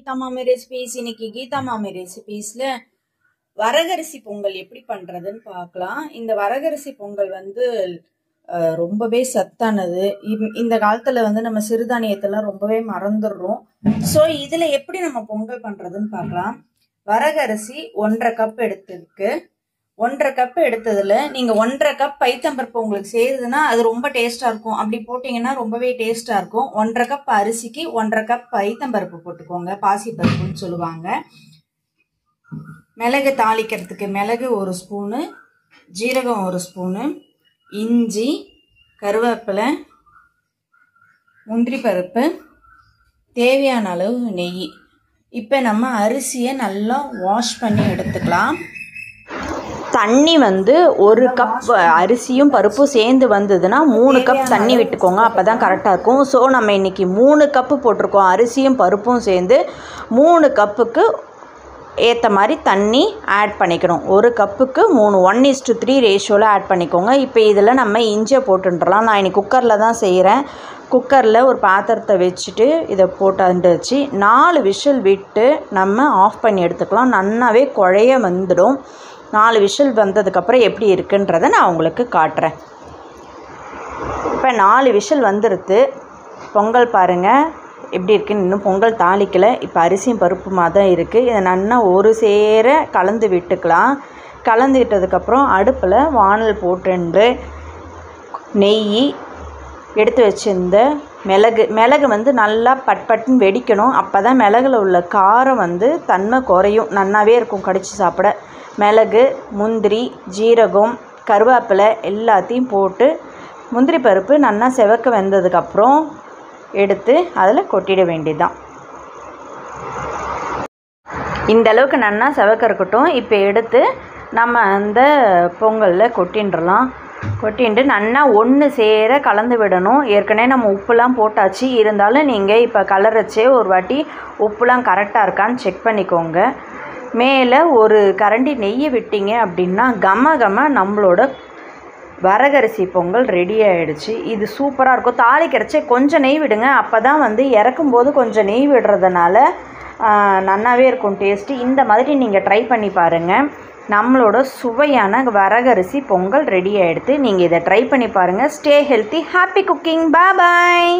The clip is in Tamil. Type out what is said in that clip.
கீதா மாமி ரெசிபீஸ். இன்னைக்கு கீதா மாமி ரெசிபீஸ்ல வரகரிசி பொங்கல் எப்படி பண்றதுன்னு பார்க்கலாம். இந்த வரகரிசி பொங்கல் வந்து ரொம்பவே சத்தானது. இந்த காலத்துல வந்து நம்ம சிறுதானியத்தெல்லாம் ரொம்பவே மறந்துடுறோம். ஸோ இதுல எப்படி நம்ம பொங்கல் பண்றதுன்னு பார்க்கலாம். வரகரிசி 1.5 கப் எடுத்துருக்கு. 1.5 கப் எடுத்ததுல நீங்க 1.5 கப் பைத்தம்பருப்பு உங்களுக்கு செய்யுதுன்னா அது ரொம்ப டேஸ்டா இருக்கும். அப்படி போட்டீங்கன்னா ரொம்பவே டேஸ்டா இருக்கும். 1.5 கப் அரிசிக்கு 1.5 கப் பைத்தம்பருப்பு போட்டுக்கோங்க. பாசி பருப்புன்னு சொல்லுவாங்க. மிளகு தாளிக்கிறதுக்கு மிளகு 1 ஸ்பூனு, ஜீரகம் 1 ஸ்பூனு, இஞ்சி, கருவேப்பிலை, முந்திரி பருப்பு, தேவையான அளவு நெய். இப்போ நம்ம அரிசியை நல்லா வாஷ் பண்ணி எடுத்துக்கலாம். தண்ணி வந்து 1 கப் அரிசியும் பருப்பும் சேர்ந்து வந்ததுன்னா 3 கப் தண்ணி விட்டுக்கோங்க. அப்போ தான் கரெக்டாக இருக்கும். ஸோ நம்ம இன்றைக்கி 3 கப்பு போட்டிருக்கோம். அரிசியும் பருப்பும் சேர்ந்து 3 கப்புக்கு ஏற்ற மாதிரி தண்ணி ஆட் பண்ணிக்கணும். 1 கப்புக்கு 3 1:3 ரேஷியோவில் ஆட் பண்ணிக்கோங்க. இப்போ இதில் நம்ம இஞ்சியை போட்டுன்றலாம். நான் இன்றைக்கி குக்கரில் தான் செய்கிறேன். குக்கரில் ஒரு பாத்திரத்தை வச்சுட்டு இதை போட்டு வச்சு 4 விசில் விட்டு நம்ம ஆஃப் பண்ணி எடுத்துக்கலாம். நல்லாவே குழைய வந்துடும். 4 விசில் வந்ததுக்கப்புறம் எப்படி இருக்குன்றதை நான் உங்களுக்கு காட்டுறேன். இப்போ 4 விசில் வந்துடுது. பொங்கல் பாருங்கள் எப்படி இருக்குன்னு. இன்னும் பொங்கல் தாளிக்கலை. இப்போ அரிசியும் பருப்புமாக தான் இருக்குது. இதை நல்லா ஒரு சேர கலந்து விட்டுக்கலாம். கலந்து விட்டதுக்கப்புறம் அடுப்பில் வானல் போட்டு நெய் எடுத்து வச்சுருந்த மிளகு வந்து நல்லா பட்பட்டுன்னு வெடிக்கணும். அப்போ தான் மிளகுல உள்ள காரம் வந்து தன்மை குறையும். நல்லாவே இருக்கும் கடிச்சு சாப்பிட. மிளகு, முந்திரி, ஜீரகம், கருவேப்பிலை எல்லாத்தையும் போட்டு முந்திரி பருப்பு நல்லா செவக்க வெந்ததுக்கப்புறம் எடுத்து அதில் கொட்டிட வேண்டியதுதான். இந்த அளவுக்கு நல்லா செவக்க இருக்கட்டும். இப்போ எடுத்து நம்ம அந்த பொங்கலில் கொட்டின்றலாம். கொட்டிட்டு நல்லா ஒன்று சேர கலந்து விடணும். ஏற்கனவே நம்ம உப்புலாம் போட்டாச்சு. இருந்தாலும் நீங்கள் இப்போ கலரச்சே ஒரு வாட்டி உப்புலாம் கரெக்டாக இருக்கான்னு செக் பண்ணிக்கோங்க. மேலே ஒரு கரண்டி நெய்யை விட்டீங்க அப்படின்னா கம நம்மளோட வரகரிசி பொங்கல் ரெடி ஆகிடுச்சு. இது சூப்பராக இருக்கும். தாளிக்கிறச்சே கொஞ்சம் நெய் விடுங்க. அப்போ தான் வந்து இறக்கும்போது கொஞ்சம் நெய் விடுறதுனால நல்லாவே இருக்கும் டேஸ்ட்டு. இந்த மாதிரி நீங்கள் ட்ரை பண்ணி பாருங்கள். நம்மளோட சுவையான வரகரிசி பொங்கல் ரெடி ஆகிடுது. நீங்கள் இதை ட்ரை பண்ணி பாருங்கள். Stay healthy, happy cooking. பாய்.